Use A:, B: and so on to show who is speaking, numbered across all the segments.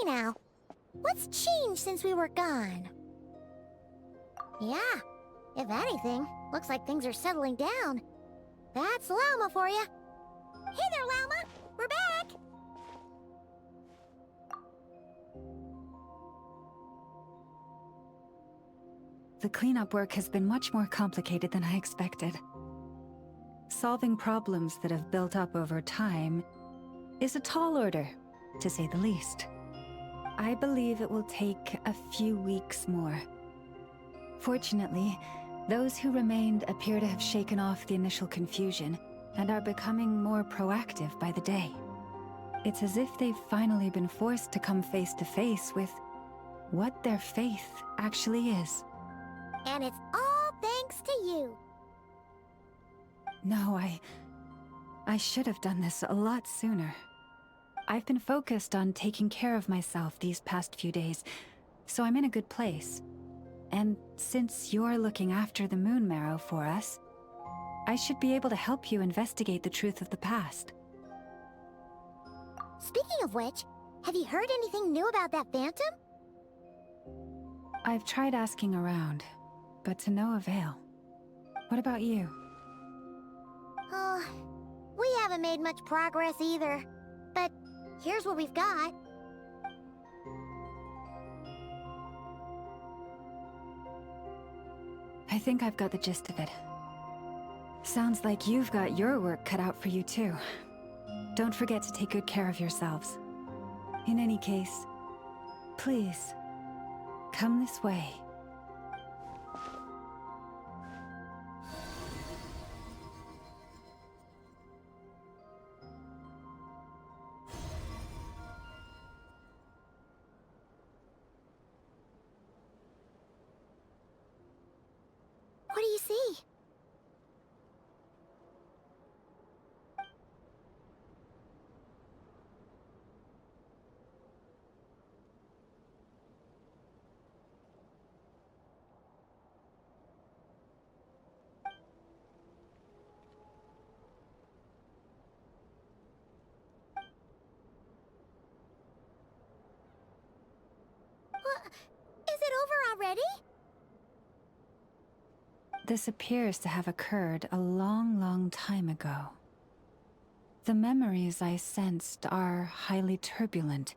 A: now. What's changed since we were gone? Yeah, if anything, looks like things are settling down. That's Llama for you. Hey there, Llama! We're back!
B: The cleanup work has been much more complicated than I expected. Solving problems that have built up over time is a tall order, to say the least. I believe it will take a few weeks more. Fortunately, those who remained appear to have shaken off the initial confusion and are becoming more proactive by the day. It's as if they've finally been forced to come face to face with what their faith actually is.
A: And it's all thanks to you.
B: No, I should have done this a lot sooner. I've been focused on taking care of myself these past few days, so I'm in a good place. And since you're looking after the moon marrow for us, I should be able to help you investigate the truth of the past.
A: Speaking of which, have you heard anything new about that phantom?
B: I've tried asking around, but to no avail. What about you?
A: Oh, we haven't made much progress either. But here's what we've got.
B: I think I've got the gist of it. Sounds like you've got your work cut out for you too. Don't forget to take good care of yourselves. In any case, please, come this way.
A: What do you see? What? Is it over already?
B: This appears to have occurred a long, long time ago. The memories I sensed are highly turbulent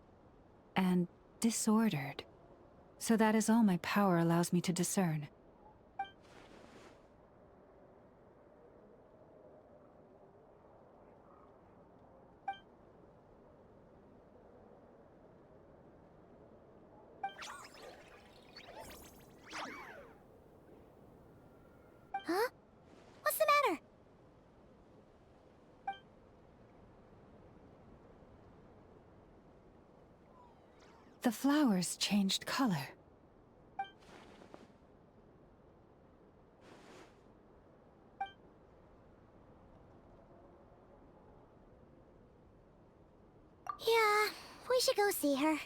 B: and disordered, so that is all my power allows me to discern.
A: Huh? What's the matter?
B: The flowers changed color.
A: Yeah, we should go see her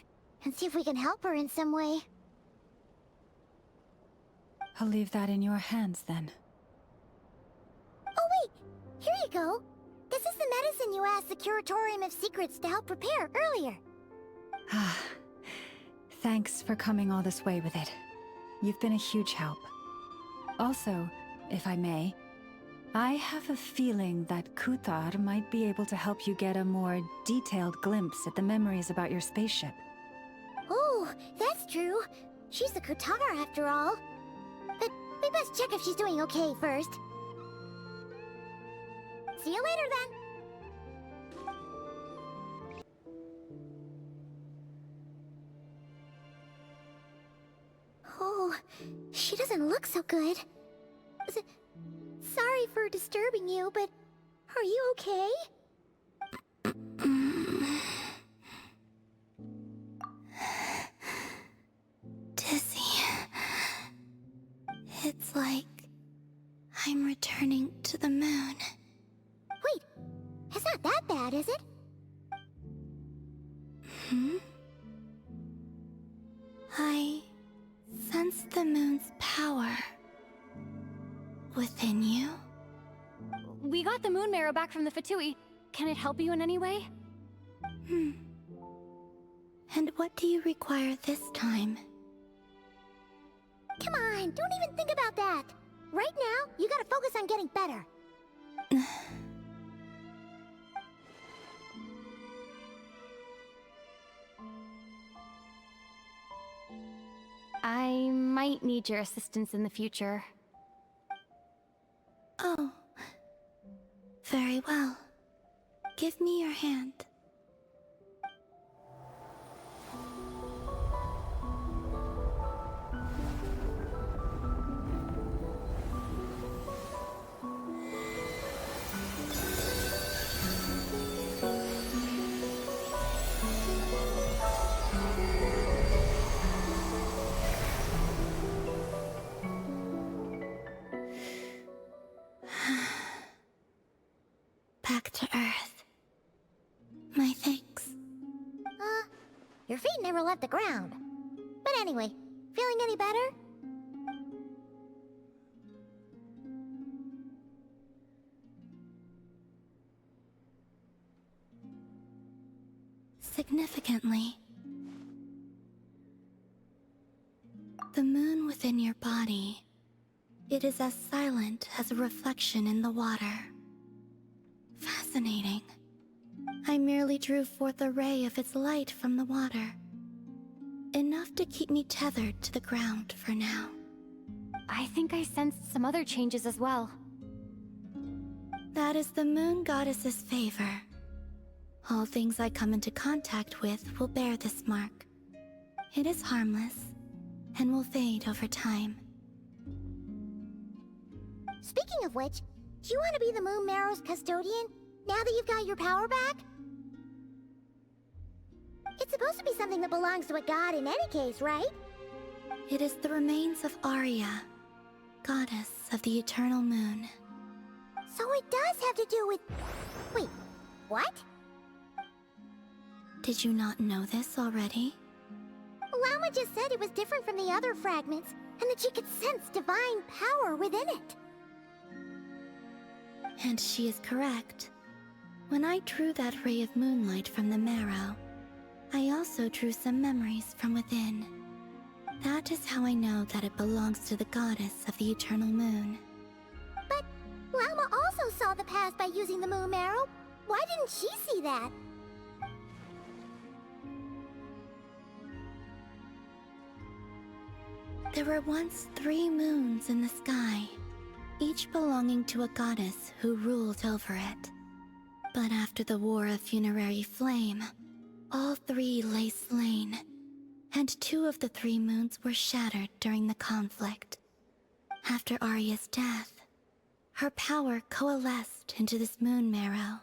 A: and see if we can help her in some way.
B: I'll leave that in your hands then.
A: Oh wait, here you go. This is the medicine you asked the Curatorium of Secrets to help prepare earlier.
B: Ah, thanks for coming all this way with it. You've been a huge help. Also, if I may, I have a feeling that Kuthar might be able to help you get a more detailed glimpse at the memories about your spaceship.
A: Oh, that's true. She's the Kutar after all. But we best check if she's doing okay first. See you later then. Oh, she doesn't look so good. Sorry for disturbing you, but are you okay?
C: Dizzy. It's like I'm returning to the moon.
A: Wait, it's not that bad, is it?
C: I sense the moon's power within you.
D: We got the moon marrow back from the Fatui. Can it help you in any way?
C: And what do you require this time?
A: Come on, don't even think about that. Right now, you gotta focus on getting better.
D: I might need your assistance in the future.
C: Oh. Very well. Give me your hand. Back to Earth. My thanks.
A: Your feet never left the ground. But anyway, feeling any better?
C: Significantly. The moon within your body, it is as silent as a reflection in the water. Fascinating. I merely drew forth a ray of its light from the water. Enough to keep me tethered to the ground for now.
D: I think I sensed some other changes as well.
C: That is the moon goddess's favor. All things I come into contact with will bear this mark. It is harmless, and will fade over time.
A: Speaking of which, do you want to be the Moon Marrow's custodian, now that you've got your power back? It's supposed to be something that belongs to a god in any case, right?
C: It is the remains of Arya, goddess of the eternal moon.
A: So it does have to do with... Wait, what?
C: Did you not know this already?
A: Llama just said it was different from the other fragments, and that she could sense divine power within it.
C: And she is correct. When I drew that ray of moonlight from the marrow, I also drew some memories from within. That is how I know that it belongs to the goddess of the eternal moon.
A: But Llama also saw the past by using the Moon Marrow. Why didn't she see that?
C: There were once 3 moons in the sky, each belonging to a goddess who ruled over it. But after the War of Funerary Flame, all 3 lay slain, and 2 of the 3 moons were shattered during the conflict. After Arya's death, her power coalesced into this moon marrow.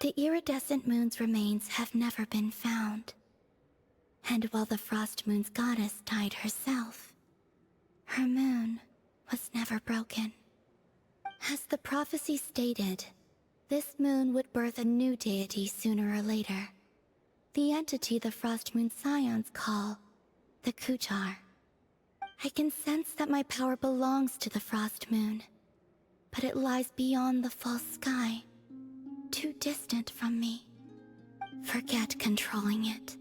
C: The iridescent moon's remains have never been found. And while the Frost Moon's goddess died herself, her moon was never broken. As the prophecy stated, this moon would birth a new deity sooner or later. The entity the Frost Moon Scions call the Kutar. I can sense that my power belongs to the Frost Moon, but it lies beyond the false sky, too distant from me. Forget controlling it.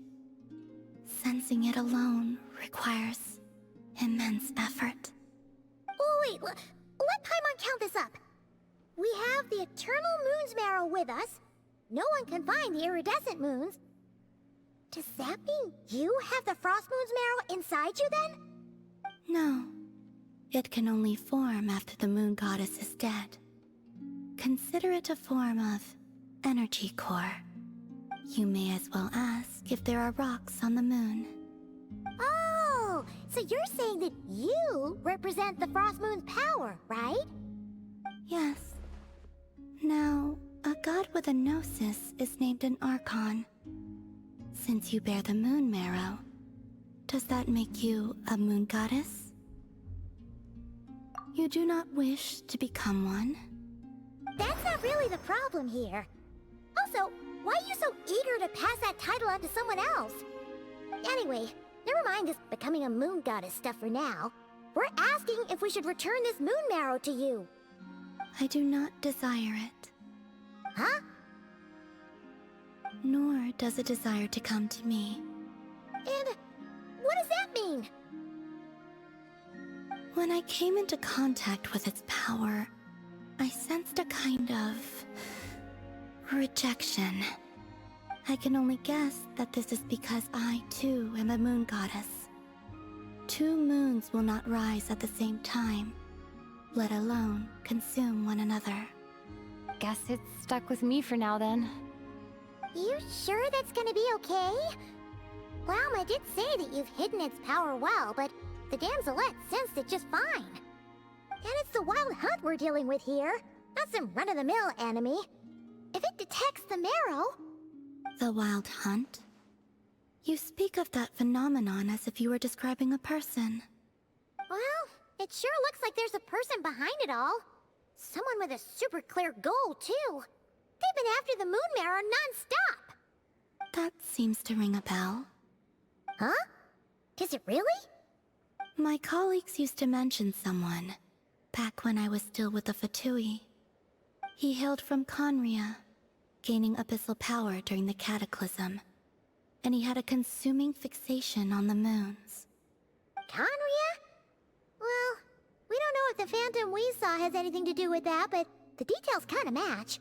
C: Sensing it alone requires immense effort.
A: Oh wait, let Paimon count this up. We have the Eternal Moon's Marrow with us. No one can find the iridescent moons. Does that mean you have the Frost Moon's Marrow inside you then?
C: No. It can only form after the moon goddess is dead. Consider it a form of energy core. You may as well ask if there are rocks on the moon.
A: Oh, so you're saying that you represent the Frost Moon's power, right?
C: Yes. Now, a god with a gnosis is named an Archon. Since you bear the moon marrow, does that make you a moon goddess? You do not wish to become one?
A: That's not really the problem here. Also, why are you so eager to pass that title on to someone else? Anyway, never mind this becoming a moon goddess stuff for now. We're asking if we should return this moon marrow to you.
C: I do not desire it.
A: Huh?
C: Nor does it desire to come to me.
A: And what does that mean?
C: When I came into contact with its power, I sensed a kind of rejection. I can only guess that this is because I, too, am a moon goddess. 2 moons will not rise at the same time, let alone consume one another.
D: Guess it's stuck with me for now then.
A: You sure that's gonna be okay? Lauma did say that you've hidden its power well, but the damselette sensed it just fine. And it's the wild hunt we're dealing with here, not some run-of-the-mill enemy. If it detects the marrow...
C: The wild hunt? You speak of that phenomenon as if you were describing a person.
A: Well, it sure looks like there's a person behind it all. Someone with a super clear goal, too. They've been after the moon marrow non-stop.
C: That seems to ring a bell.
A: Huh? Is it really?
C: My colleagues used to mention someone, back when I was still with the Fatui. He hailed from Conria, gaining abyssal power during the Cataclysm, and he had a consuming fixation on the moons.
A: Conria? Well, we don't know if the phantom we saw has anything to do with that, but the details kinda match.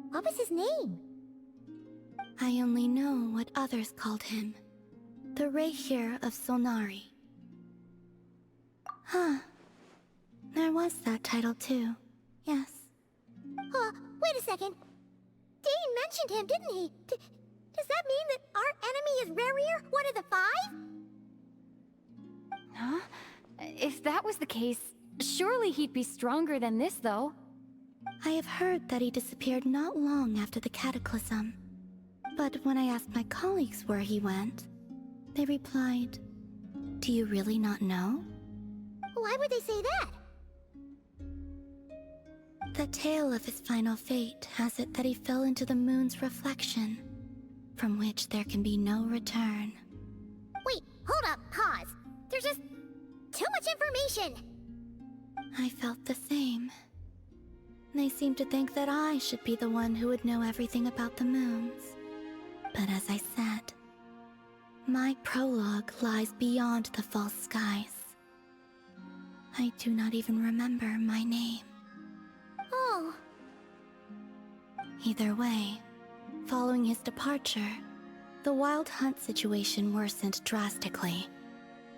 A: What was his name?
C: I only know what others called him. The Rehir of Solnari. Huh. There was that title too. Yes.
A: Wait a second. Dane mentioned him, didn't he? Does that mean that our enemy is Rarier, one of the 5?
D: Huh? If that was the case, surely he'd be stronger than this, though.
C: I have heard that he disappeared not long after the Cataclysm. But when I asked my colleagues where he went, they replied, "Do you really not know?"
A: Why would they say that?
C: The tale of his final fate has it that he fell into the moon's reflection, from which there can be no return.
A: Wait, hold up, pause. There's just too much information.
C: I felt the same. They seemed to think that I should be the one who would know everything about the moons. But as I said, my prologue lies beyond the false skies. I do not even remember my name.
A: Oh.
C: Either way, following his departure, the wild hunt situation worsened drastically,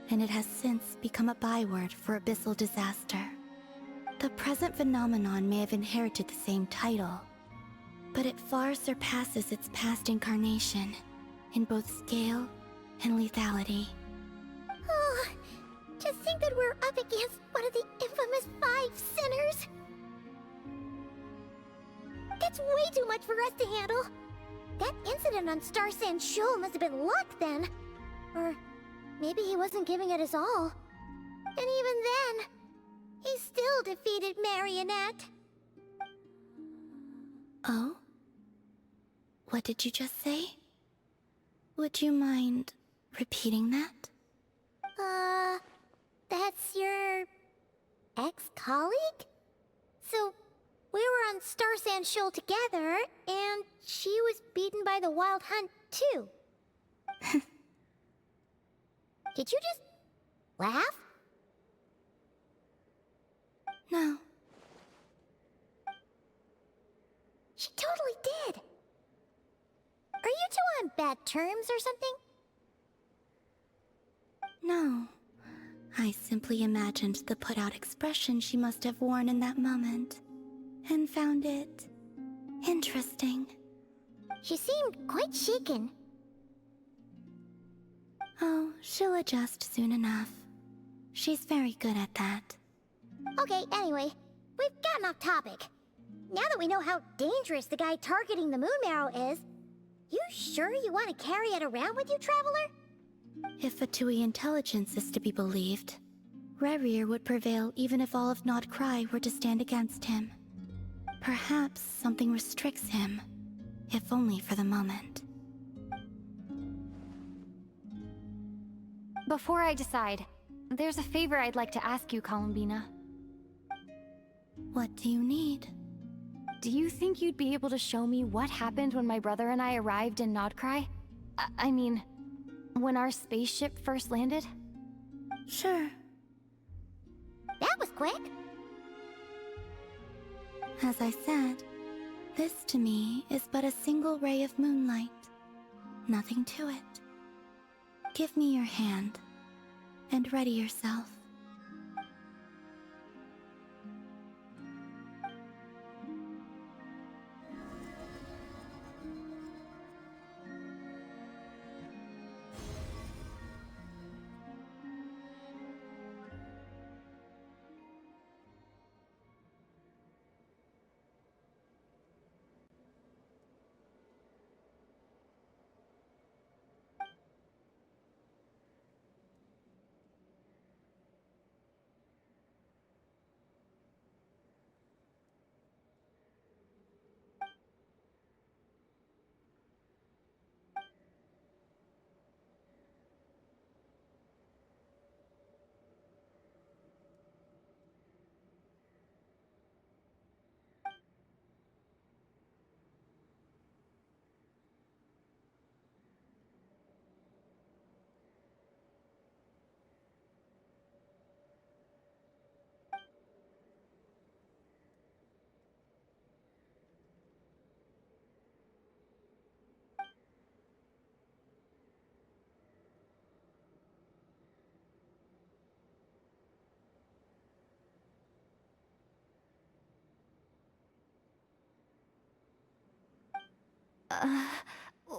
C: and it has since become a byword for abyssal disaster. The present phenomenon may have inherited the same title, but it far surpasses its past incarnation in both scale and lethality.
A: Oh, to think that we're up against one of the infamous 5 sinners. That's way too much for us to handle. That incident on Star Sand Shoal must have been luck then. Or maybe he wasn't giving it his all. And even then, he still defeated Marionette.
C: Oh? What did you just say? Would you mind repeating that?
A: That's your ex-colleague? So, we were on Star Sand Shoal together, and she was beaten by the Wild Hunt, too. Did you just laugh?
C: No.
A: She totally did. Are you two on bad terms or something?
C: No. I simply imagined the put-out expression she must have worn in that moment, and found it interesting.
A: She seemed quite shaken.
C: Oh, she'll adjust soon enough. She's very good at that.
A: Okay, anyway, we've gotten off topic. Now that we know how dangerous the guy targeting the moon marrow is, you sure you want to carry it around with you, Traveler?
C: If Fatui intelligence is to be believed, Rerir would prevail even if all of Nod-Krai were to stand against him. Perhaps something restricts him, if only for the moment.
D: Before I decide, there's a favor I'd like to ask you, Columbina.
C: What do you need?
D: Do you think you'd be able to show me what happened when my brother and I arrived in Nod-Krai? I mean, when our spaceship first landed?
C: Sure.
A: That was quick.
C: As I said, this to me is but a single ray of moonlight. Nothing to it. Give me your hand, and ready yourself.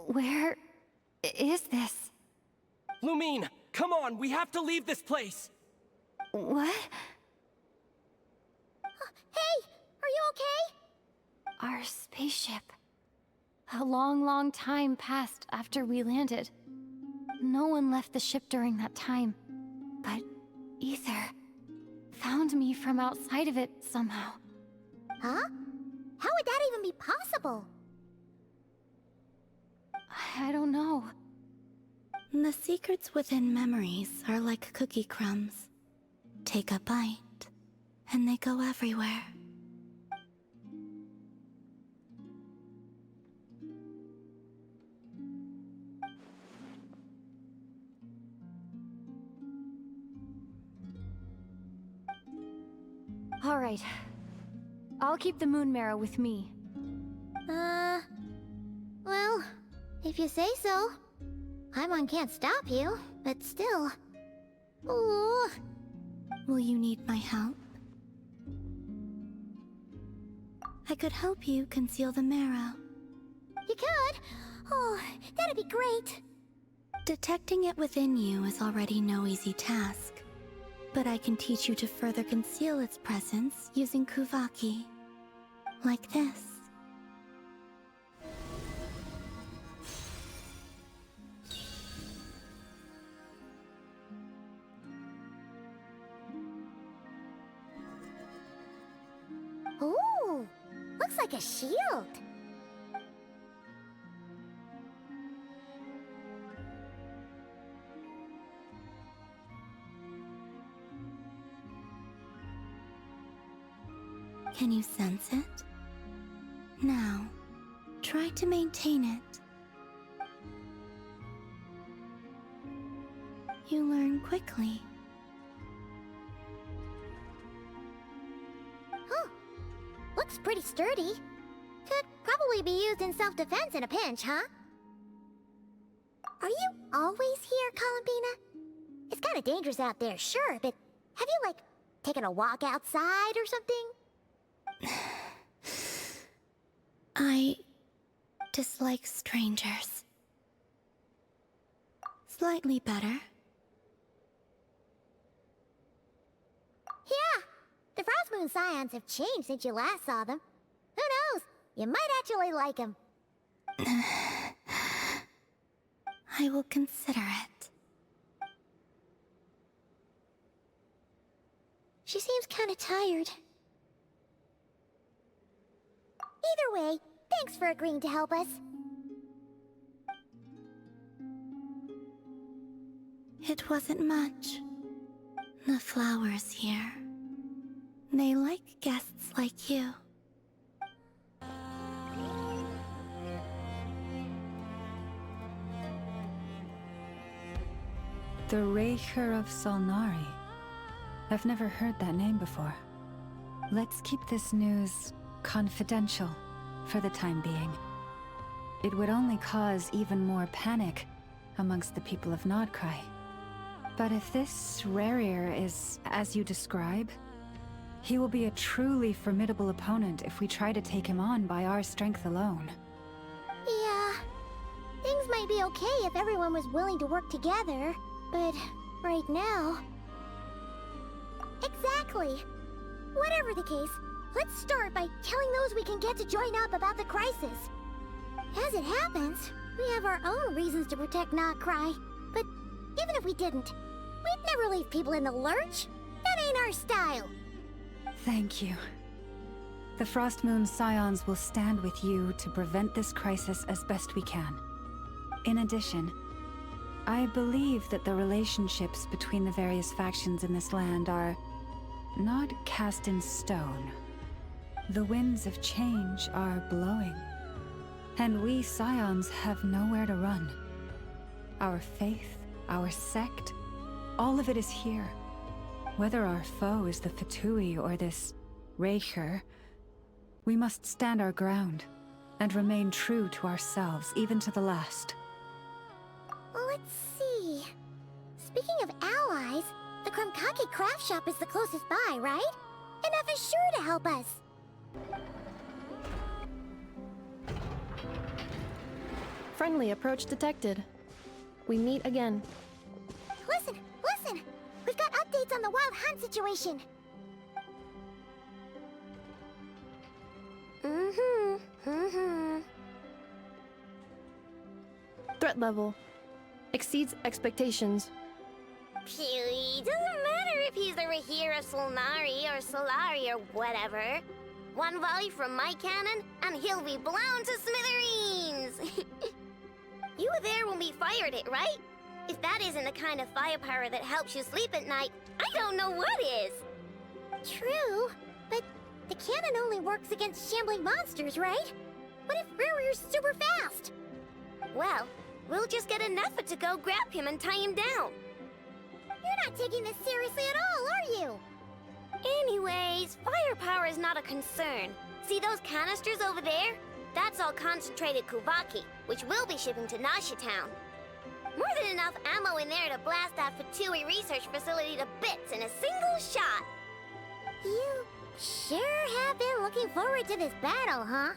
D: Where is this?
E: Lumine, come on, we have to leave this place!
D: What?
A: Hey, are you okay?
D: Our spaceship. A long, long time passed after we landed. No one left the ship during that time. But Ether found me from outside of it somehow.
A: Huh? How would that even be possible?
D: I don't know.
C: The secrets within memories are like cookie crumbs. Take a bite, and they go everywhere.
D: All right. I'll keep the moon marrow with me.
A: Well, if you say so. Paimon can't stop you, but still. Ooh.
C: Will you need my help? I could help you conceal the marrow.
A: You could? Oh, that'd be great.
C: Detecting it within you is already no easy task. But I can teach you to further conceal its presence using Kuvaki. Like this.
A: Ooh, looks like a shield.
C: Can you sense it? Now, try to maintain it. You learn quickly.
A: Huh. Looks pretty sturdy. Could probably be used in self-defense in a pinch, huh? Are you always here, Columbina? It's kinda dangerous out there, sure, but have you, like, taken a walk outside or something?
C: I dislike strangers. Slightly better.
A: Yeah, the Frost Moon Scions have changed since you last saw them. Who knows? You might actually like them.
C: I will consider it.
A: She seems kinda tired. Either way, thanks for agreeing to help us.
C: It wasn't much. The flowers here. They like guests like you.
B: The Raker of Solnari. I've never heard that name before. Let's keep this news confidential for the time being. It would only cause even more panic amongst the people of Nod-Krai. But if this Rarir is as you describe, he will be a truly formidable opponent if we try to take him on by our strength alone.
A: Yeah, things might be okay if everyone was willing to work together, but right now... Exactly. Whatever the case, let's start by telling those we can get to join up about the crisis. As it happens, we have our own reasons to protect Nod-Krai, but even if we didn't, we'd never leave people in the lurch. That ain't our style.
B: Thank you. The Frost Moon Scions will stand with you to prevent this crisis as best we can. In addition, I believe that the relationships between the various factions in this land are not cast in stone. The winds of change are blowing, and we Scions have nowhere to run. Our faith, our sect, all of it is here. Whether our foe is the Fatui or this Raker, we must stand our ground and remain true to ourselves, even to the last.
A: Let's see... Speaking of allies, the Krumkake craft shop is the closest by, right? Enough is sure to help us.
F: Friendly approach detected. We meet again.
A: Listen, listen! We've got updates on the Wild Hunt situation.
F: Threat level exceeds expectations.
G: Phew, doesn't matter if he's the Rahir of Solnari or Solari or whatever. One volley from my cannon, and he'll be blown to smithereens! You were there when we fired it, right? If that isn't the kind of firepower that helps you sleep at night, I don't know what is!
A: True, but the cannon only works against shambling monsters, right? What if Rarir's super fast?
G: Well, we'll just get an effort to go grab him and tie him down.
A: You're not taking this seriously at all, are you?
G: Anyways, firepower is not a concern. See those canisters over there? That's all concentrated Kuvaki, which we'll be shipping to Nasha town. More than enough ammo in there to blast that Fatui research facility to bits in a single shot.
A: You sure have been looking forward to this battle, huh?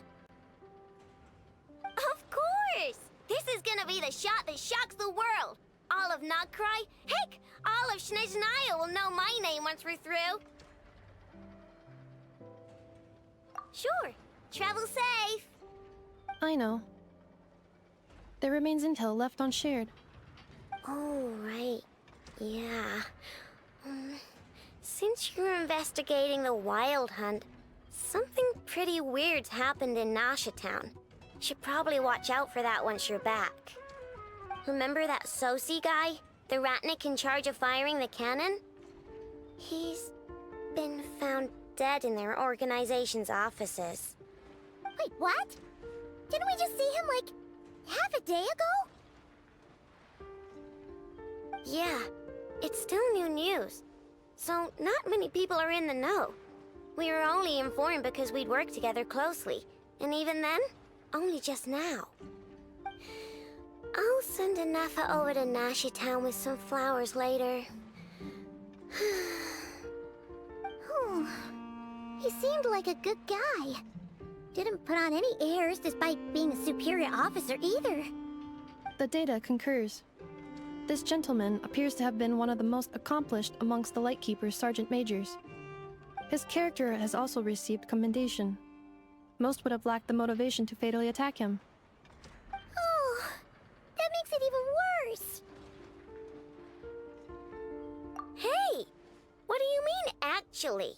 G: Of course! This is gonna be the shot that shocks the world! All of Nod-Krai, heck, all of Snezhnaya will know my name once we're through. Sure, travel safe.
F: I know. There remains intel left unshared.
G: Oh, right. Yeah. Since you're investigating the Wild Hunt, something pretty weird's happened in Nasha town. Should probably watch out for that once you're back. Remember that Sosi guy? The Ratnik in charge of firing the cannon? He's been found dead in their organization's offices.
A: Wait, what? Didn't we just see him, like, half a day ago?
G: Yeah, it's still new news. So, not many people are in the know. We were only informed because we'd worked together closely. And even then, only just now. I'll send a Nafa over to Nasha town with some flowers later.
A: Oh, he seemed like a good guy. Didn't put on any airs despite being a superior officer either.
F: The data concurs. This gentleman appears to have been one of the most accomplished amongst the Lightkeeper's Sergeant Majors. His character has also received commendation. Most would have lacked the motivation to fatally attack him.
A: Oh, that makes it even worse.
G: Hey! What do you mean, actually?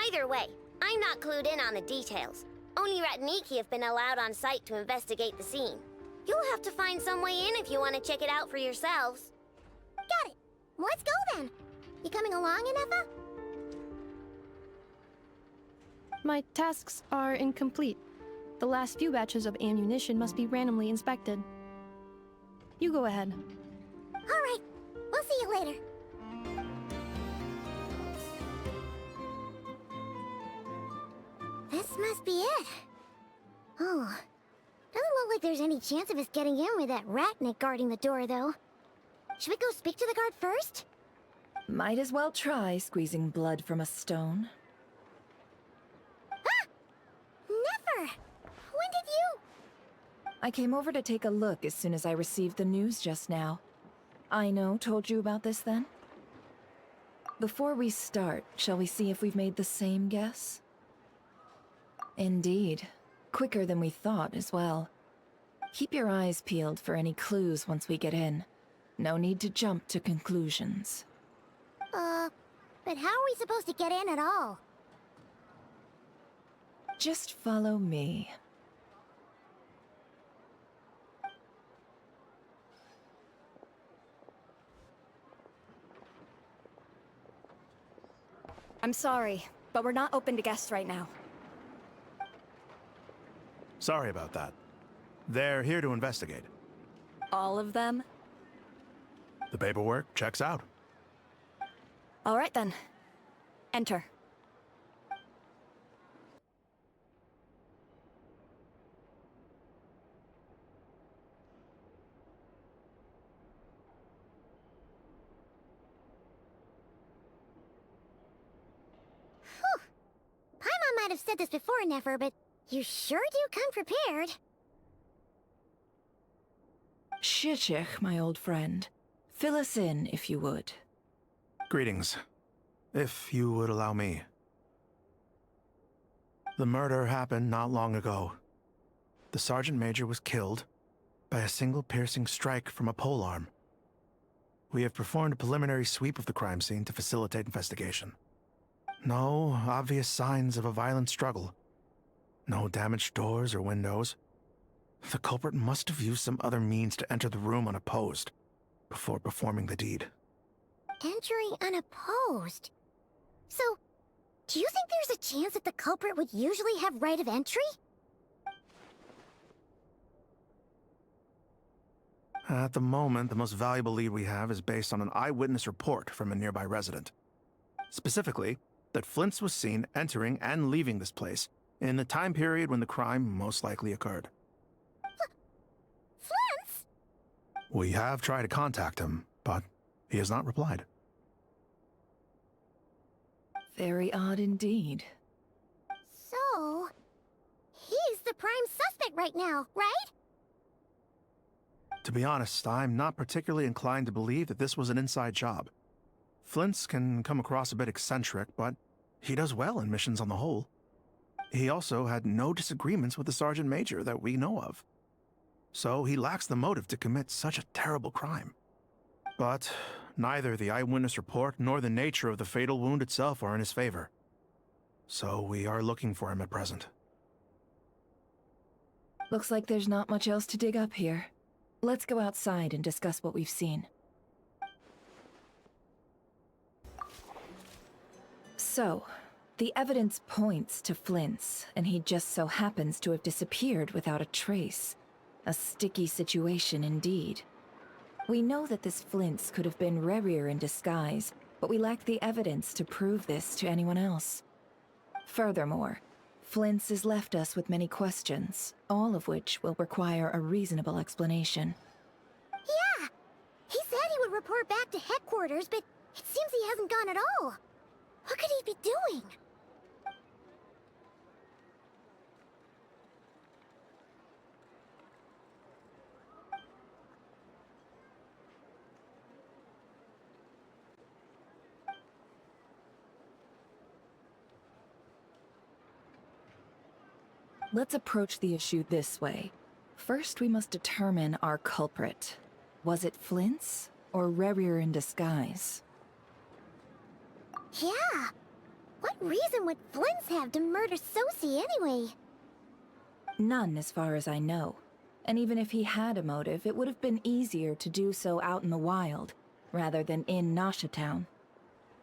G: Either way, I'm not clued in on the details. Only Ratniki have been allowed on site to investigate the scene. You'll have to find some way in if you want to check it out for yourselves.
A: Got it. Let's go then. You coming along, Inefa?
F: My tasks are incomplete. The last few batches of ammunition must be randomly inspected. You go ahead.
A: All right. We'll see you later. This must be it. Oh. Doesn't look like there's any chance of us getting in with that ratnik guarding the door, though. Should we go speak to the guard first?
H: Might as well try squeezing blood from a stone.
A: Ah! Never! When did you...
H: I came over to take a look as soon as I received the news just now. Aino told you about this then? Before we start, shall we see if we've made the same guess? Indeed. Quicker than we thought as well. Keep your eyes peeled for any clues once we get in. No need to jump to conclusions.
A: But how are we supposed to get in at all?
H: Just follow me.
I: I'm sorry, but we're not open to guests right now.
J: Sorry about that. They're here to investigate.
I: All of them?
J: The paperwork checks out.
I: All right then. Enter.
A: Paimon might have said this before, Nefer, but you sure do come prepared.
H: Shishich, my old friend. Fill us in, if you would.
J: Greetings. If you would allow me. The murder happened not long ago. The Sergeant Major was killed by a single piercing strike from a polearm. We have performed a preliminary sweep of the crime scene to facilitate investigation. No obvious signs of a violent struggle. No damaged doors or windows. The culprit must have used some other means to enter the room unopposed before performing the deed.
A: Entering unopposed? So, do you think there's a chance that the culprit would usually have right of entry?
J: At the moment, the most valuable lead we have is based on an eyewitness report from a nearby resident. Specifically, that Flint's was seen entering and leaving this place in the time period when the crime most likely occurred.
A: Flint's?
J: We have tried to contact him, but he has not replied.
H: Very odd indeed.
A: So, he's the prime suspect right now, right?
J: To be honest, I'm not particularly inclined to believe that this was an inside job. Flint's can come across a bit eccentric, but he does well in missions on the whole. He also had no disagreements with the Sergeant Major that we know of. So he lacks the motive to commit such a terrible crime. But neither the eyewitness report nor the nature of the fatal wound itself are in his favor. So we are looking for him at present.
H: Looks like there's not much else to dig up here. Let's go outside and discuss what we've seen. So, the evidence points to Flint's, and he just so happens to have disappeared without a trace. A sticky situation indeed. We know that this Flint's could have been Rerir in disguise, but we lack the evidence to prove this to anyone else. Furthermore, Flint's has left us with many questions, all of which will require a reasonable explanation.
A: Yeah! He said he would report back to headquarters, but it seems he hasn't gone at all. What could he be doing?
H: Let's approach the issue this way. First, we must determine our culprit. Was it Flint's or Rerir in disguise?
A: Yeah! What reason would Flint's have to murder Sosie anyway?
H: None, as far as I know. And even if he had a motive, it would have been easier to do so out in the wild, rather than in Nasha Town.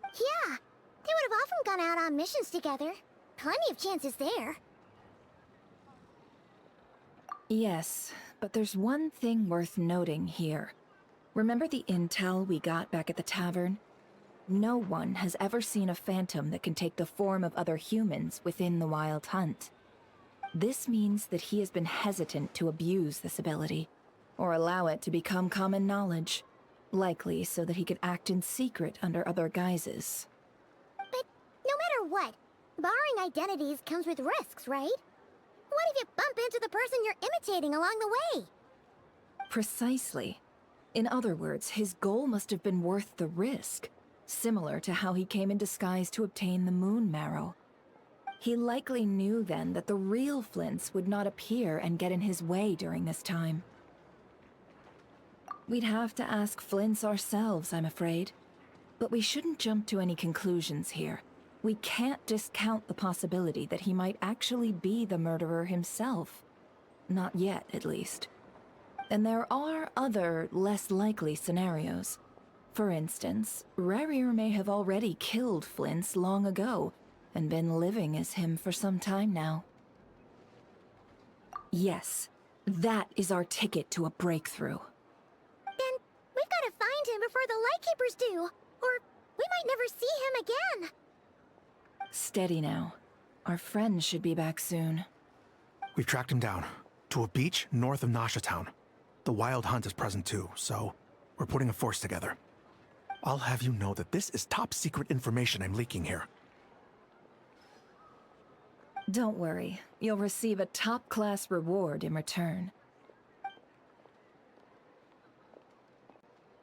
A: Yeah! They would have often gone out on missions together. Plenty of chances there.
H: Yes, but there's one thing worth noting here. Remember the intel we got back at the tavern? No one has ever seen a phantom that can take the form of other humans within the Wild Hunt. This means that he has been hesitant to abuse this ability, or allow it to become common knowledge, likely so that he could act in secret under other guises.
A: But no matter what, borrowing identities comes with risks, right? What if you bump into the person you're imitating along the way?
H: Precisely. In other words, his goal must have been worth the risk, similar to how he came in disguise to obtain the moon marrow. He likely knew then that the real Flints would not appear and get in his way during this time. We'd have to ask Flints ourselves, I'm afraid. But we shouldn't jump to any conclusions here. We can't discount the possibility that he might actually be the murderer himself. Not yet, at least. And there are other, less likely scenarios. For instance, Rarier may have already killed Flints long ago, and been living as him for some time now. Yes, that is our ticket to a breakthrough.
A: Then we've got to find him before the Lightkeepers do, or we might never see him again.
H: Steady now. Our friend should be back soon.
J: We've tracked him down to a beach north of Nasha Town. The Wild Hunt is present too, so we're putting a force together. I'll have you know that this is top secret information I'm leaking here.
H: Don't worry, you'll receive a top-class reward in return.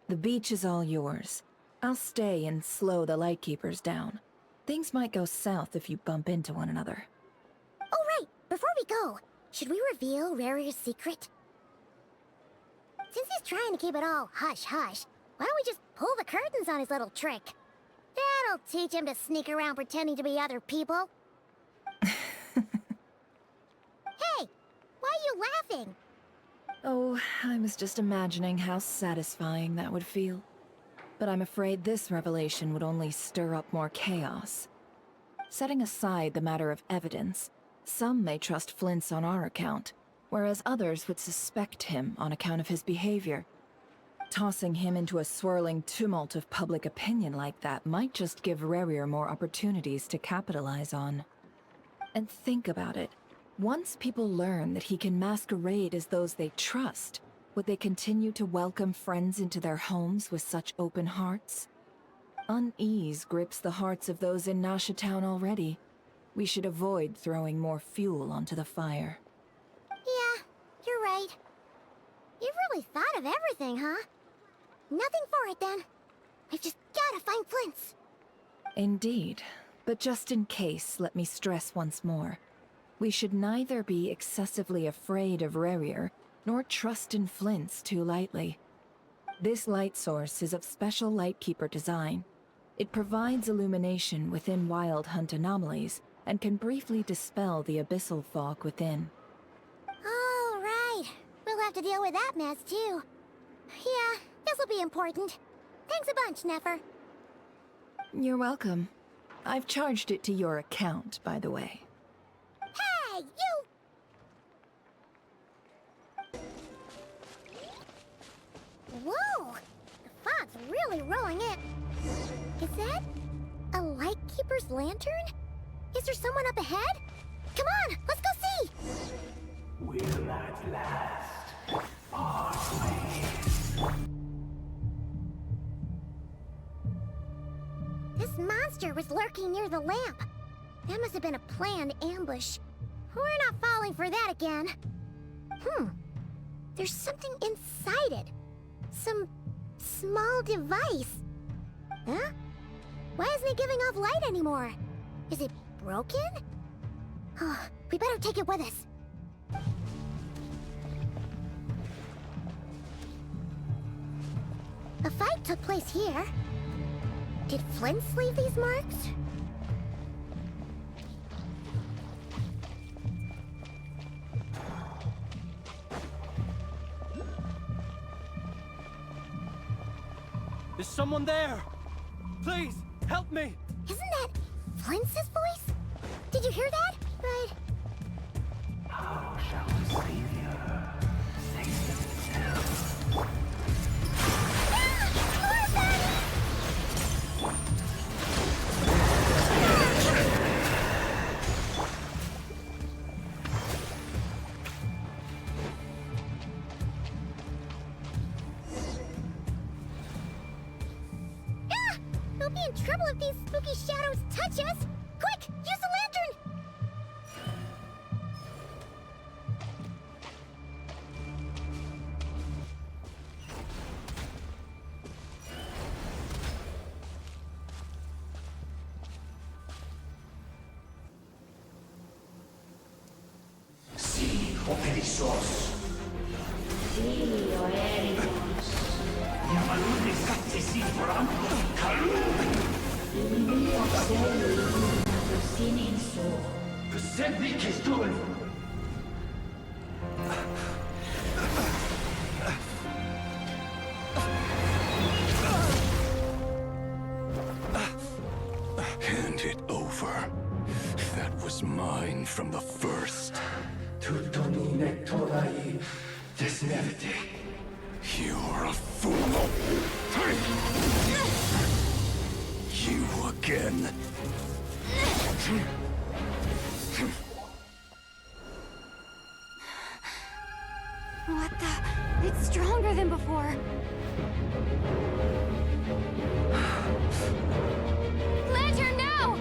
H: The beach is all yours. I'll stay and slow the Lightkeepers down. Things might go south if you bump into one another.
A: Oh right, before we go, should we reveal Rarier's secret? Since he's trying to keep it all hush-hush, why don't we just pull the curtains on his little trick? That'll teach him to sneak around pretending to be other people. Hey, why are you laughing?
H: Oh, I was just imagining how satisfying that would feel. But I'm afraid this revelation would only stir up more chaos. Setting aside the matter of evidence, some may trust Flint's on our account, whereas others would suspect him on account of his behavior. Tossing him into a swirling tumult of public opinion like that might just give Rarier more opportunities to capitalize on. And think about it. Once people learn that he can masquerade as those they trust, would they continue to welcome friends into their homes with such open hearts? Unease grips the hearts of those in Nasha Town already. We should avoid throwing more fuel onto the fire.
A: Yeah, you're right. You've really thought of everything, huh? Nothing for it then. We've just gotta find Flint's.
H: Indeed. But just in case, let me stress once more. We should neither be excessively afraid of Rarier, nor trust in Flint's too lightly. This light source is of special Lightkeeper design. It provides illumination within Wild Hunt anomalies, and can briefly dispel the abyssal fog within.
A: All right. We'll have to deal with that mess too. Yeah, this'll be important. Thanks a bunch, Nefer.
H: You're welcome. I've charged it to your account, by the way.
A: Hey, you! Whoa! The fog's really rolling in. Is that a Lightkeeper's lantern? Is there someone up ahead? Come on, let's go see!
K: Will at last part ways.
A: This monster was lurking near the lamp. That must have been a planned ambush. We're not falling for that again. There's something inside it. Some small device. Huh? Why isn't it giving off light anymore? Is it broken? Oh, we better take it with us. A fight took place here. Did Flint leave these marks?
E: Is someone there? Please, help me!
A: Isn't that Flint's voice? Did you hear that? But...
K: How shall the Savior save himself?
A: We'll be in trouble if these spooky shadows touch us! Quick, use the lantern!
K: Sí, operizos. Sí, oericos. Llamalunes accesivoram calum. Presently Kistun.
L: Hand it over. That was mine from the first.
K: Tutoni nectorai desmerte.
L: You're a fool. You again.
D: What the? It's stronger than before. Lantern now!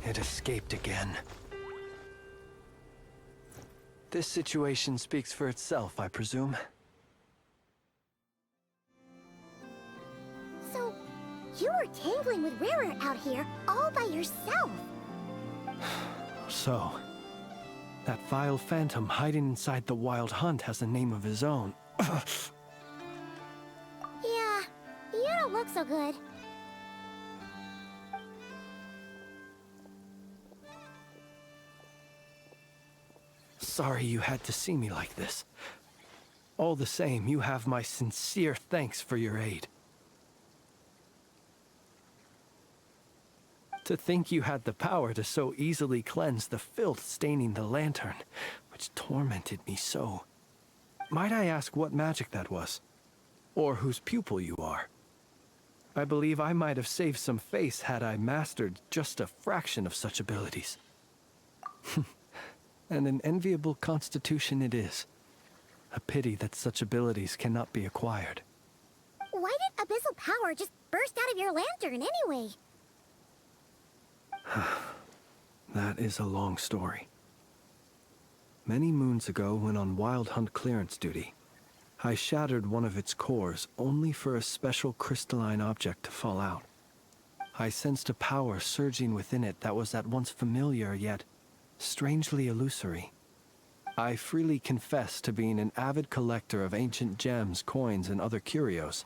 E: It escaped again. This situation speaks for itself, I presume.
A: So, you were tangling with Rarer out here all by yourself.
E: So, that vile phantom hiding inside the Wild Hunt has a name of his own.
A: Yeah, you don't look so good.
E: Sorry you had to see me like this. All the same, you have my sincere thanks for your aid. To think you had the power to so easily cleanse the filth staining the lantern, which tormented me so. Might I ask what magic that was? Or whose pupil you are? I believe I might have saved some face had I mastered just a fraction of such abilities. And an enviable constitution it is. A pity that such abilities cannot be acquired.
A: Why did abyssal power just burst out of your lantern anyway?
E: That is a long story. Many moons ago, when on Wild Hunt clearance duty, I shattered one of its cores only for a special crystalline object to fall out. I sensed a power surging within it that was at once familiar yet strangely illusory. I freely confess to being an avid collector of ancient gems, coins, and other curios.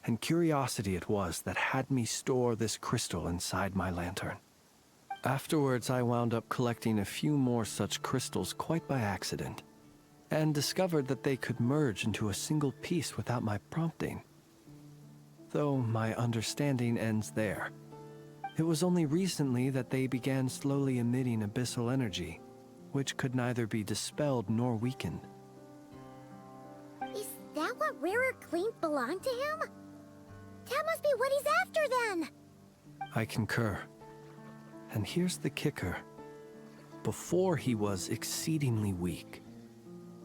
E: And curiosity it was that had me store this crystal inside my lantern. Afterwards, I wound up collecting a few more such crystals quite by accident, and discovered that they could merge into a single piece without my prompting. Though my understanding ends there. It was only recently that they began slowly emitting abyssal energy, which could neither be dispelled nor weakened.
A: Is that what Rarer claimed belonged to him? That must be what he's after then!
E: I concur. And here's the kicker. Before he was exceedingly weak.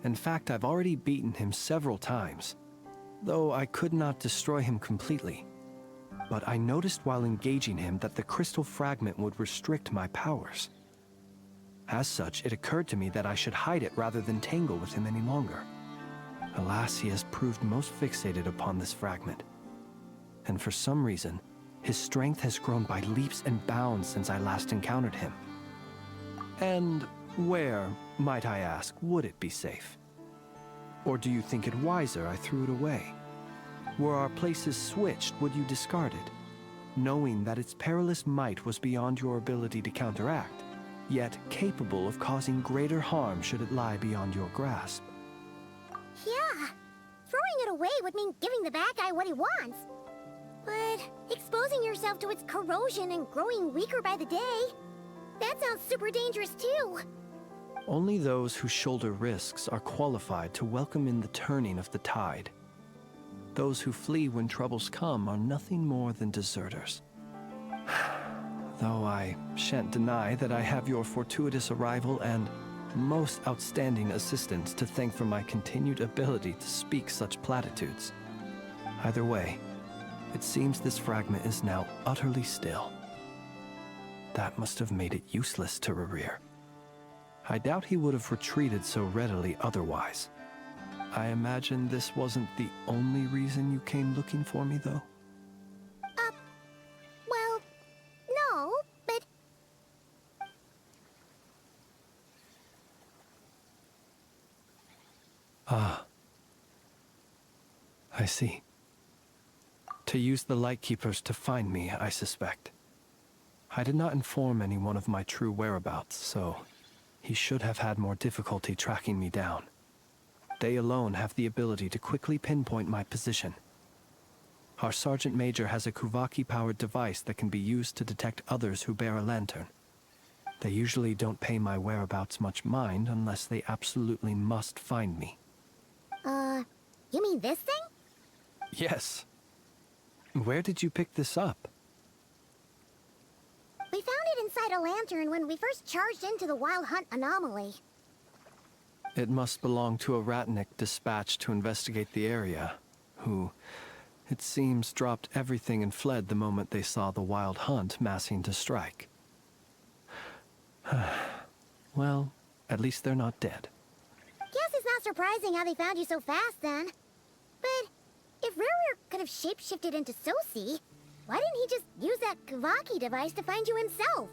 E: In fact, I've already beaten him several times, though I could not destroy him completely. But I noticed while engaging him that the crystal fragment would restrict my powers. As such, it occurred to me that I should hide it rather than tangle with him any longer. Alas, he has proved most fixated upon this fragment. And for some reason, his strength has grown by leaps and bounds since I last encountered him. And where, might I ask, would it be safe? Or do you think it wiser I threw it away? Were our places switched, would you discard it? knowing that its perilous might was beyond your ability to counteract, yet capable of causing greater harm should it lie beyond your grasp.
A: Yeah, throwing it away would mean giving the bad guy what he wants. But exposing yourself to its corrosion and growing weaker by the day, that sounds super dangerous too.
E: Only those who shoulder risks are qualified to welcome in the turning of the tide. Those who flee when troubles come are nothing more than deserters. Though I shan't deny that I have your fortuitous arrival and most outstanding assistance to thank for my continued ability to speak such platitudes. Either way, it seems this fragment is now utterly still. That must have made it useless to Rerir. I doubt he would have retreated so readily otherwise. I imagine this wasn't the only reason you came looking for me, though?
A: Well, no, but...
E: Ah. I see. To use the Lightkeepers to find me, I suspect. I did not inform anyone of my true whereabouts, so he should have had more difficulty tracking me down. They alone have the ability to quickly pinpoint my position. Our Sergeant Major has a Kuvaki-powered device that can be used to detect others who bear a lantern. They usually don't pay my whereabouts much mind unless they absolutely must find me.
A: You mean this thing?
E: Yes. Where did you pick this up?
A: We found it inside a lantern when we first charged into the Wild Hunt anomaly.
E: It must belong to a Ratnik dispatched to investigate the area, who, it seems, dropped everything and fled the moment they saw the Wild Hunt massing to strike. Well, at least they're not dead.
A: Guess it's not surprising how they found you so fast, then. But if Rerir could have shapeshifted into Sosi, why didn't he just use that Kuvaki device to find you himself?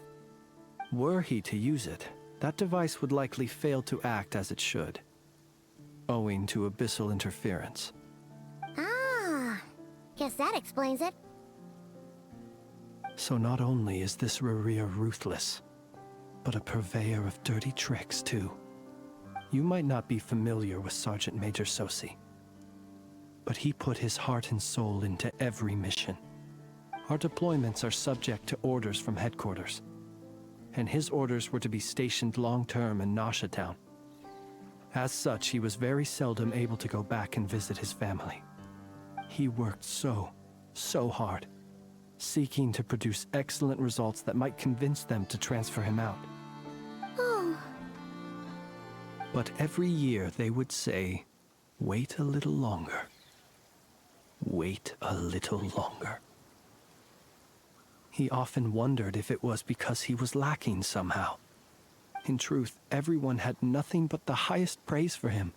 E: Were he to use it, that device would likely fail to act as it should, owing to abyssal interference.
A: Ah, guess that explains it.
E: So not only is this Rerir ruthless, but a purveyor of dirty tricks, too. You might not be familiar with Sergeant Major Sosi, but he put his heart and soul into every mission. Our deployments are subject to orders from headquarters, and his orders were to be stationed long-term in Nasha town. As such, he was very seldom able to go back and visit his family. He worked so hard, seeking to produce excellent results that might convince them to transfer him out.
A: Oh.
E: But every year they would say, "Wait a little longer. Wait a little longer." He often wondered if it was because he was lacking somehow. In truth, everyone had nothing but the highest praise for him.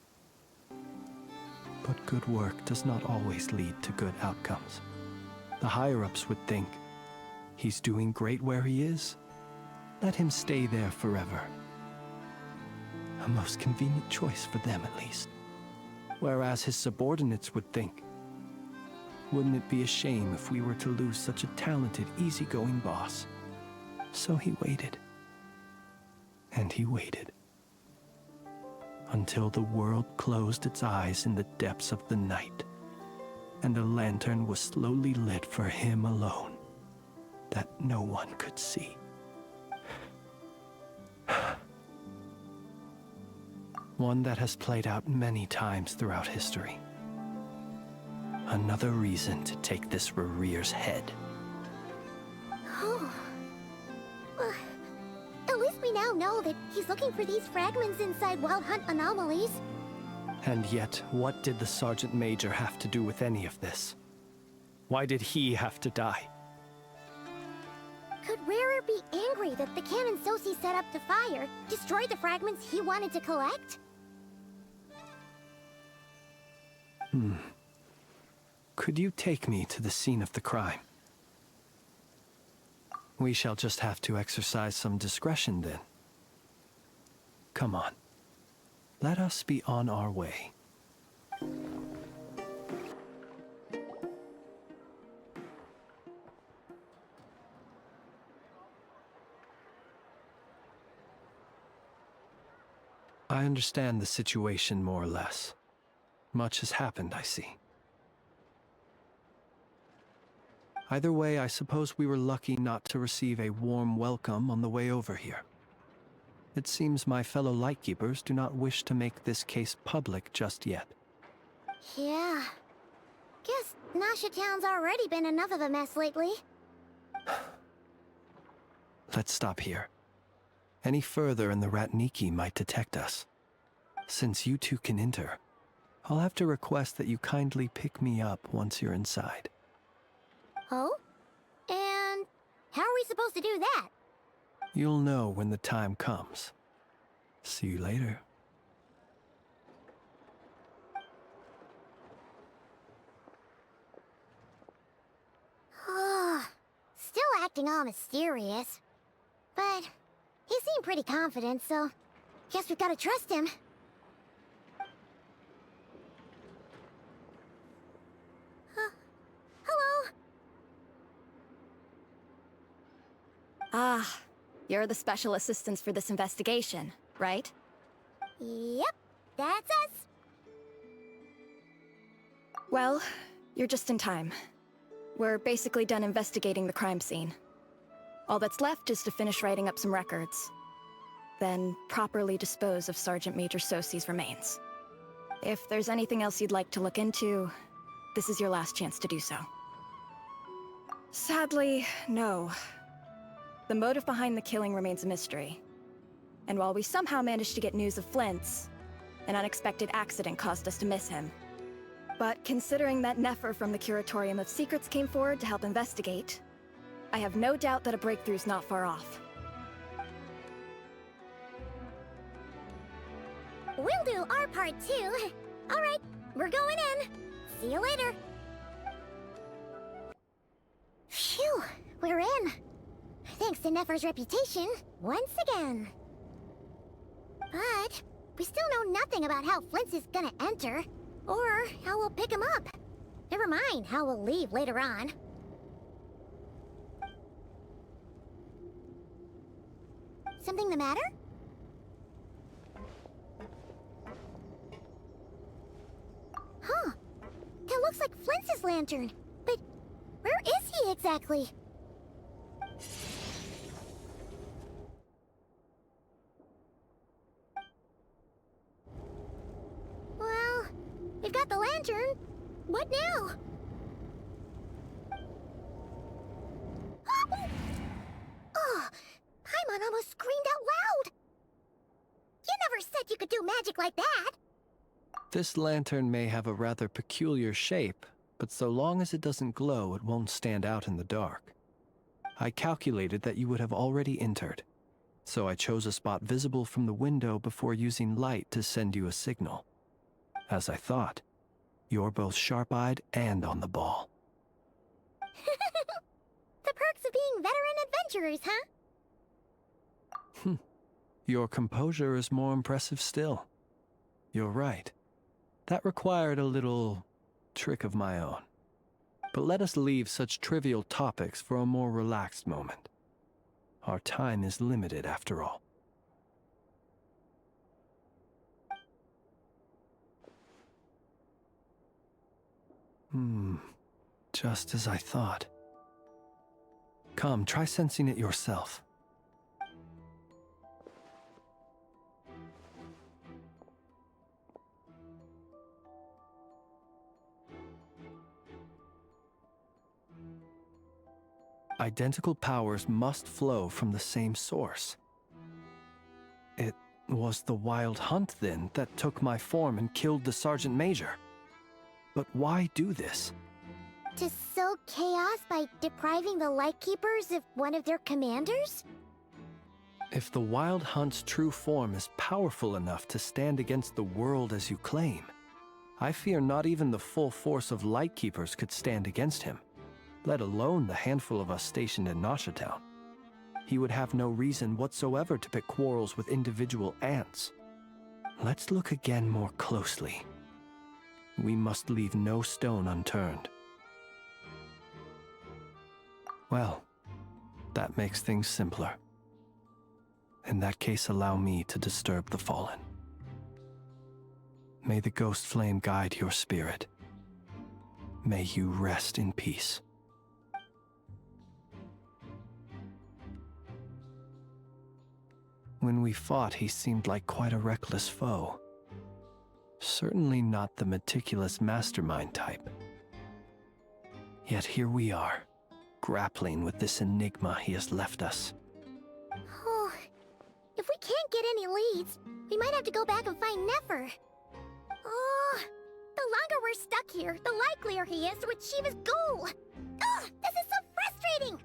E: But good work does not always lead to good outcomes. The higher-ups would think, he's doing great where he is. Let him stay there forever. A most convenient choice for them, at least. Whereas his subordinates would think, wouldn't it be a shame if we were to lose such a talented, easygoing boss? So he waited. And he waited. Until the world closed its eyes in the depths of the night, and a lantern was slowly lit for him alone, that no one could see. One that has played out many times throughout history. Another reason to take this Rerir's head.
A: Oh. At least we now know that he's looking for these fragments inside Wild Hunt anomalies.
E: And yet, what did the Sergeant Major have to do with any of this? Why did he have to die?
A: Could Rerir be angry that the cannon Sosi set up to fire destroyed the fragments he wanted to collect?
E: Could you take me to the scene of the crime? We shall just have to exercise some discretion then. Come on. Let us be on our way. I understand the situation more or less. Much has happened, I see. Either way, I suppose we were lucky not to receive a warm welcome on the way over here. It seems my fellow Lightkeepers do not wish to make this case public just yet.
A: Yeah. Guess Nasha Town's already been enough of a mess lately.
E: Let's stop here. Any further and the Ratniki might detect us. Since you two can enter, I'll have to request that you kindly pick me up once you're inside.
A: Oh? And how are we supposed to do that?
E: You'll know when the time comes. See you later.
A: Still acting all mysterious. But he seemed pretty confident, so guess we've gotta trust him. Hello?
I: Ah, you're the special assistants for this investigation, right?
A: Yep, that's us.
I: Well, you're just in time. We're basically done investigating the crime scene. All that's left is to finish writing up some records. Then properly dispose of Sergeant Major Sosi's remains. If there's anything else you'd like to look into, this is your last chance to do so. Sadly, no. The motive behind the killing remains a mystery. And while we somehow managed to get news of Flint's, an unexpected accident caused us to miss him. But considering that Nefer from the Curatorium of Secrets came forward to help investigate, I have no doubt that a breakthrough's not far off.
A: We'll do our part too. Alright, we're going in. See you later. Phew, we're in. Thanks to Nefer's reputation, once again. But we still know nothing about how Flint's is gonna enter, or how we'll pick him up. Never mind how we'll leave later on. Something the matter? Huh. That looks like Flint's lantern. But where is he exactly? Well, we've got the lantern. What now? Oh, Paimon almost screamed out loud. You never said you could do magic like that.
E: This lantern may have a rather peculiar shape, but so long as it doesn't glow, it won't stand out in the dark. I calculated that you would have already entered, so I chose a spot visible from the window before using light to send you a signal. As I thought, you're both sharp-eyed and on the ball.
A: The perks of being veteran adventurers, huh?
E: Your composure is more impressive still. You're right. That required a little trick of my own. But let us leave such trivial topics for a more relaxed moment. Our time is limited after all. Just as I thought. Come, try sensing it yourself. Identical powers must flow from the same source. It was the Wild Hunt, then, that took my form and killed the Sergeant Major. But why do this?
A: To sow chaos by depriving the Lightkeepers of one of their commanders?
E: If the Wild Hunt's true form is powerful enough to stand against the world as you claim, I fear not even the full force of Lightkeepers could stand against him, let alone the handful of us stationed in Nasha Town. He would have no reason whatsoever to pick quarrels with individual ants. Let's look again more closely. We must leave no stone unturned. Well, that makes things simpler. In that case, allow me to disturb the fallen. May the ghost flame guide your spirit. May you rest in peace. When we fought, he seemed like quite a reckless foe. Certainly not the meticulous mastermind type. Yet here we are, grappling with this enigma he has left us.
A: Oh, if we can't get any leads, we might have to go back and find Nefer. Oh, the longer we're stuck here, the likelier he is to achieve his goal. Ugh, this is so frustrating!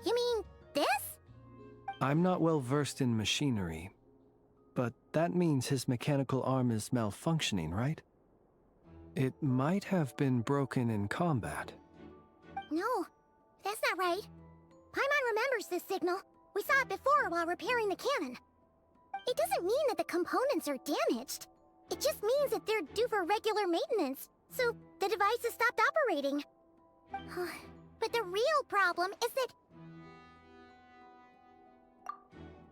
A: You mean this?
E: I'm not well versed in machinery, but that means his mechanical arm is malfunctioning, right? It might have been broken in combat.
A: No, that's not right. Paimon remembers this signal. We saw it before while repairing the cannon. It doesn't mean that the components are damaged. It just means that they're due for regular maintenance, so the device has stopped operating. But the real problem is that...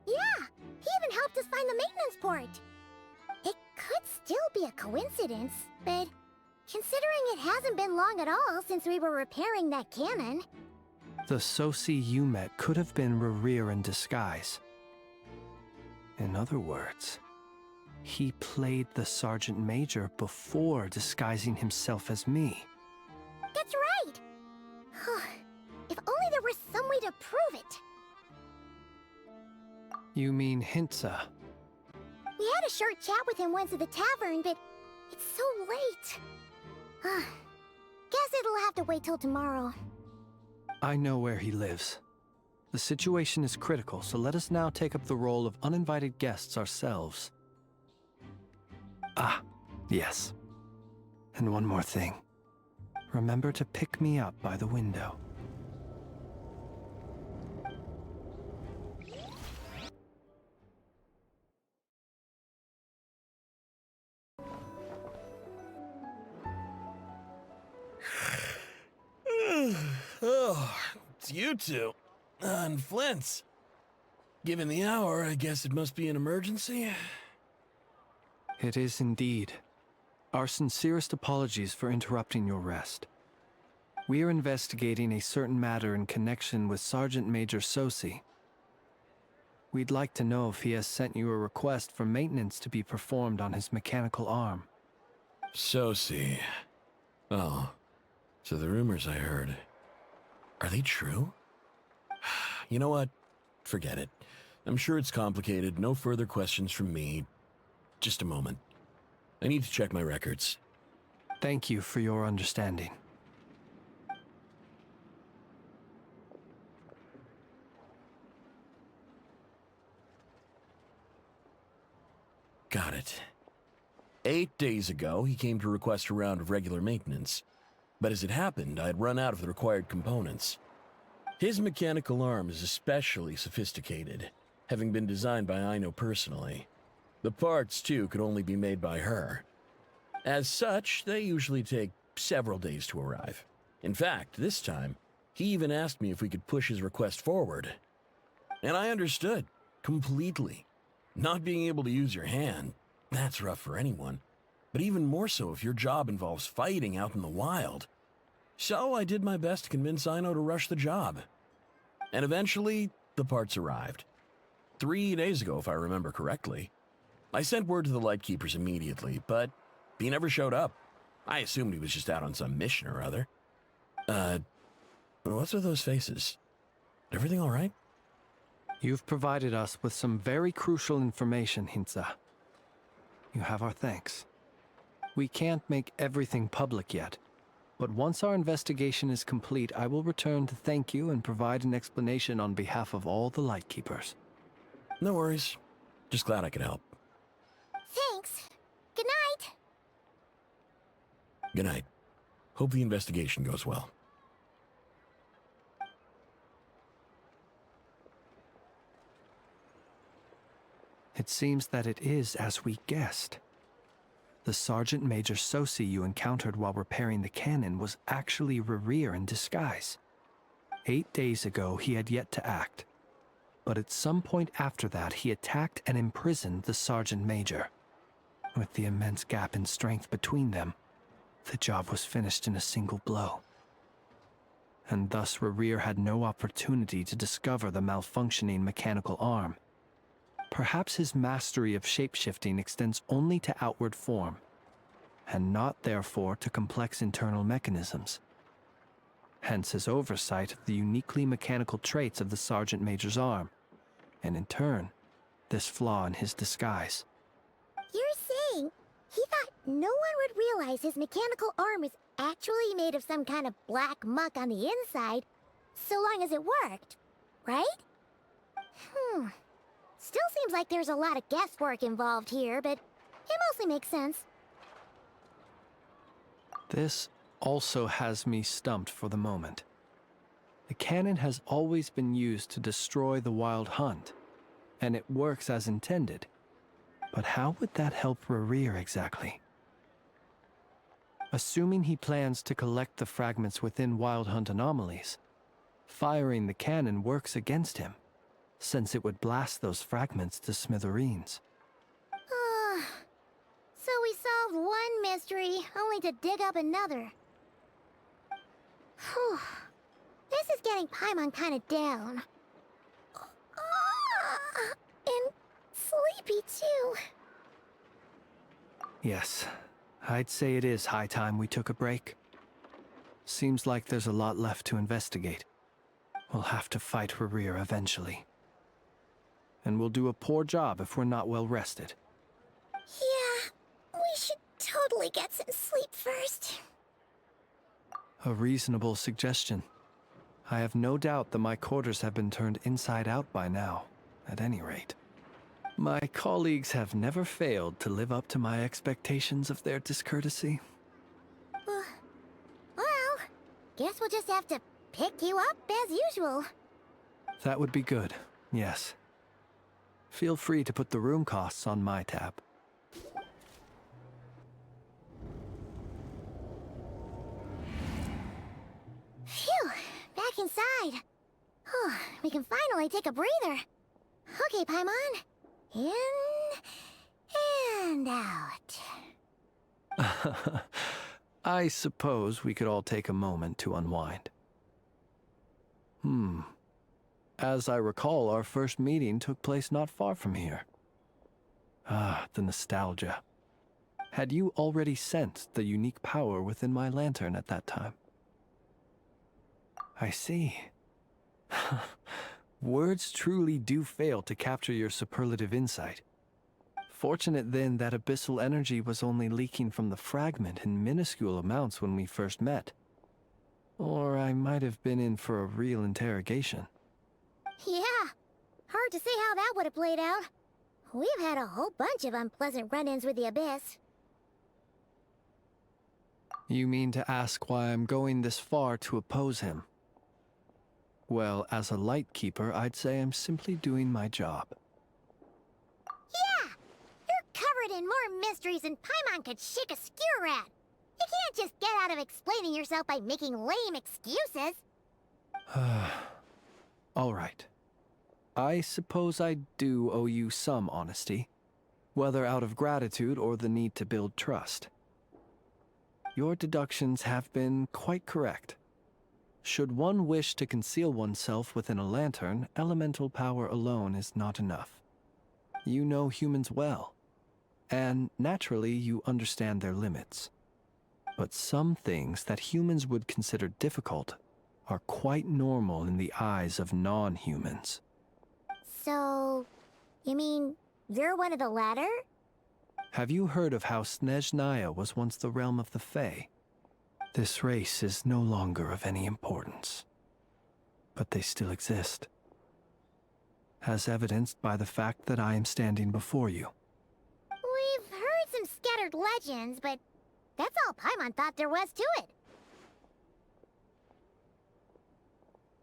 A: Yeah, he even helped us find the maintenance port. It could still be a coincidence, but considering it hasn't been long at all since we were repairing that cannon...
E: The Sosi you met could have been Rerir in disguise. In other words, he played the Sergeant Major before disguising himself as me.
A: That's right! If only there were some way to prove it.
E: You mean Hintsa?
A: We had a short chat with him once at the tavern, but it's so late. Guess it'll have to wait till tomorrow.
E: I know where he lives. The situation is critical, so let us now take up the role of uninvited guests ourselves. Ah, yes. And one more thing. Remember to pick me up by the window.
M: Oh, it's you two. And Flint's. Given the hour, I guess it must be an emergency.
E: It is indeed. Our sincerest apologies for interrupting your rest. We are investigating a certain matter in connection with Sergeant Major Sosi. We'd like to know if he has sent you a request for maintenance to be performed on his mechanical arm.
M: Sosi. Oh, so the rumors I heard, are they true? You know what? Forget it. I'm sure it's complicated. No further questions from me. Just a moment. I need to check my records.
E: Thank you for your understanding.
M: Got it. 8 days ago, he came to request a round of regular maintenance. But as it happened, I had run out of the required components. His mechanical arm is especially sophisticated, having been designed by Aino personally. The parts, too, could only be made by her. As such, they usually take several days to arrive. In fact, this time, he even asked me if we could push his request forward. And I understood, completely. Not being able to use your hand, that's rough for anyone. But even more so if your job involves fighting out in the wild. So I did my best to convince Aino to rush the job. And eventually, the parts arrived. 3 days ago, if I remember correctly. I sent word to the Lightkeepers immediately, but he never showed up. I assumed he was just out on some mission or other. What's with those faces? Everything all right?
E: You've provided us with some very crucial information, Hintsa. You have our thanks. We can't make everything public yet, but once our investigation is complete, I will return to thank you and provide an explanation on behalf of all the Lightkeepers.
M: No worries. Just glad I could help.
A: Thanks. Good night.
M: Good night. Hope the investigation goes well.
E: It seems that it is as we guessed. the Sergeant Major Sosi you encountered while repairing the cannon was actually Rerir in disguise. 8 days ago, he had yet to act, but at some point after that, he attacked and imprisoned the Sergeant Major. With the immense gap in strength between them, the job was finished in a single blow. And thus Rerir had no opportunity to discover the malfunctioning mechanical arm. Perhaps his mastery of shapeshifting extends only to outward form, and not therefore to complex internal mechanisms. Hence his oversight of the uniquely mechanical traits of the Sergeant Major's arm, and in turn, this flaw in his disguise.
A: You're saying he thought no one would realize his mechanical arm is actually made of some kind of black muck on the inside, so long as it worked, right? Still seems like there's a lot of guesswork involved here, but it mostly makes sense.
E: This also has me stumped for the moment. The cannon has always been used to destroy the Wild Hunt, and it works as intended. But how would that help Rerir exactly? Assuming he plans to collect the fragments within Wild Hunt anomalies, firing the cannon works against him, since it would blast those fragments to smithereens.
A: So we solved one mystery, only to dig up another. Whew. This is getting Paimon kind of down. And sleepy too.
E: Yes, I'd say it is high time we took a break. Seems like there's a lot left to investigate. We'll have to fight Rerir eventually. And we'll do a poor job if we're not well rested.
A: Yeah, we should totally get some sleep first.
E: A reasonable suggestion. I have no doubt that my quarters have been turned inside out by now, at any rate. My colleagues have never failed to live up to my expectations of their discourtesy.
A: Well, guess we'll just have to pick you up as usual.
E: That would be good, yes. Feel free to put the room costs on my tab.
A: Phew, back inside. We can finally take a breather. Okay, Paimon. In and out.
E: I suppose we could all take a moment to unwind. As I recall, our first meeting took place not far from here. Ah, the nostalgia. Had you already sensed the unique power within my lantern at that time? I see. Words truly do fail to capture your superlative insight. Fortunate then that abyssal energy was only leaking from the fragment in minuscule amounts when we first met. Or I might have been in for a real interrogation.
A: Yeah, hard to say how that would have played out. We've had a whole bunch of unpleasant run-ins with the Abyss.
E: You mean to ask why I'm going this far to oppose him? Well, as a light keeper, I'd say I'm simply doing my job.
A: Yeah! You're covered in more mysteries than Paimon could shake a skewer at. You can't just get out of explaining yourself by making lame excuses.
E: All right. I suppose I do owe you some honesty, whether out of gratitude or the need to build trust. Your deductions have been quite correct. Should one wish to conceal oneself within a lantern, elemental power alone is not enough. You know humans well, and naturally you understand their limits. But some things that humans would consider difficult are quite normal in the eyes of non-humans.
A: So, you mean you're one of the latter?
E: Have you heard of how Snezhnaya was once the realm of the Fae? This race is no longer of any importance, but they still exist, as evidenced by the fact that I am standing before you.
A: We've heard some scattered legends, but that's all Paimon thought there was to it.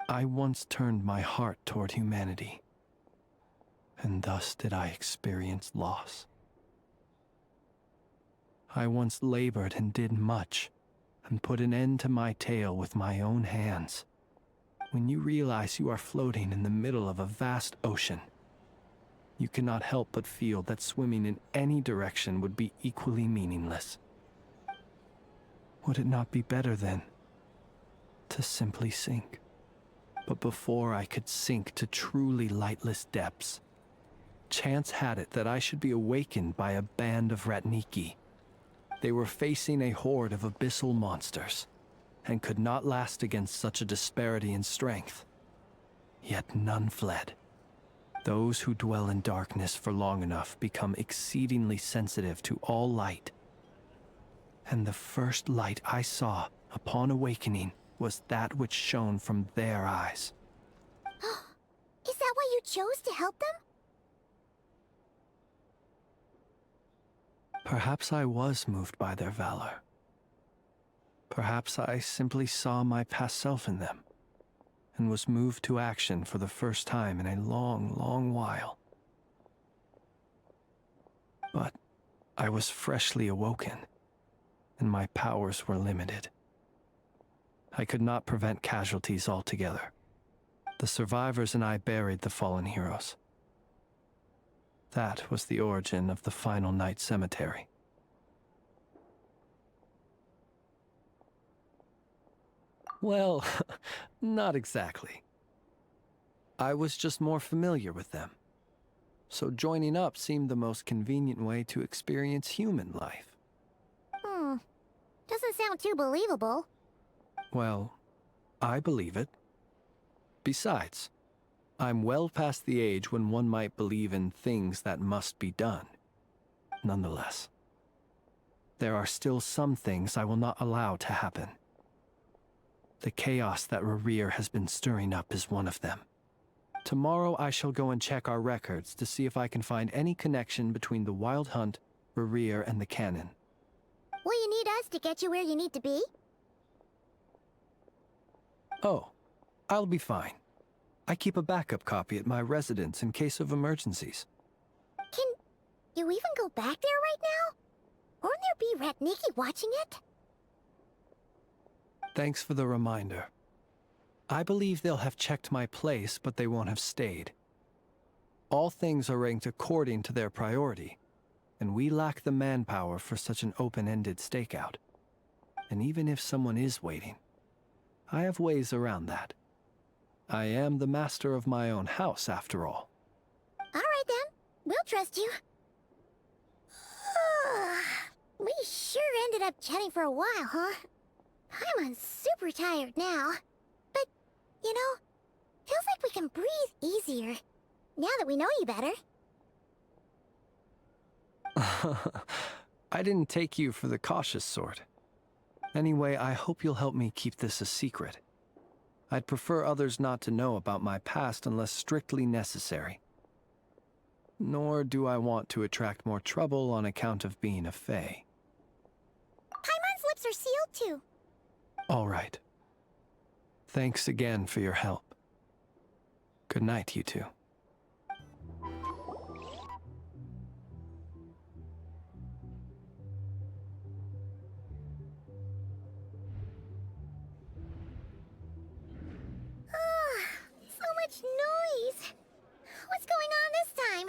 E: I once turned my heart toward humanity, and thus did I experience loss. I once labored and did much, and put an end to my tale with my own hands. When you realize you are floating in the middle of a vast ocean, you cannot help but feel that swimming in any direction would be equally meaningless. Would it not be better, then, to simply sink? But before I could sink to truly lightless depths, chance had it that I should be awakened by a band of Ratniki. They were facing a horde of abyssal monsters, and could not last against such a disparity in strength. Yet none fled. Those who dwell in darkness for long enough become exceedingly sensitive to all light. And the first light I saw upon awakening was that which shone from their eyes.
A: Is that why you chose to help them?
E: Perhaps I was moved by their valor. Perhaps I simply saw my past self in them, and was moved to action for the first time in a long, long while. But I was freshly awoken, and my powers were limited. I could not prevent casualties altogether. The survivors and I buried the fallen heroes. That was the origin of the final night cemetery. Well, not exactly. I was just more familiar with them. So joining up seemed the most convenient way to experience human life.
A: Doesn't sound too believable.
E: Well, I believe it. Besides, I'm well past the age when one might believe in things that must be done. Nonetheless, there are still some things I will not allow to happen. The chaos that Rerir has been stirring up is one of them. Tomorrow I shall go and check our records to see if I can find any connection between the Wild Hunt, Rerir, and the Canon.
A: Will you need us to get you where you need to be?
E: Oh, I'll be fine. I keep a backup copy at my residence in case of emergencies.
A: Can you even go back there right now? Won't there be Ratniki watching it?
E: Thanks for the reminder. I believe they'll have checked my place, but they won't have stayed. All things are ranked according to their priority, and we lack the manpower for such an open-ended stakeout. And even if someone is waiting, I have ways around that. I am the master of my own house, after all.
A: All right then, we'll trust you. We sure ended up chatting for a while, huh? I'm super tired now. But, you know, feels like we can breathe easier, now that we know you better.
E: I didn't take you for the cautious sort. Anyway, I hope you'll help me keep this a secret. I'd prefer others not to know about my past unless strictly necessary. Nor do I want to attract more trouble on account of being a fae.
A: Paimon's lips are sealed too.
E: All right. Thanks again for your help. Good night, you two.
A: So much noise. What's going on this time?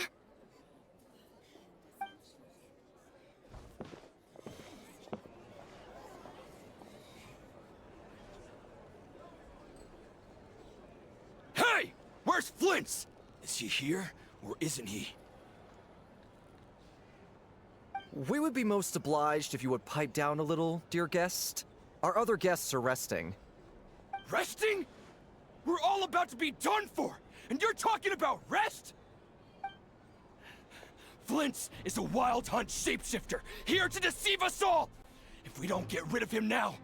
L: Hey! Where's Flint's? Is he here, or isn't he?
N: We would be most obliged if you would pipe down a little, dear guest. Our other guests are resting.
L: Resting? We're all about to be done for, and you're talking about rest? Flint's is a Wild Hunt shapeshifter, here to deceive us all! If we don't get rid of him now,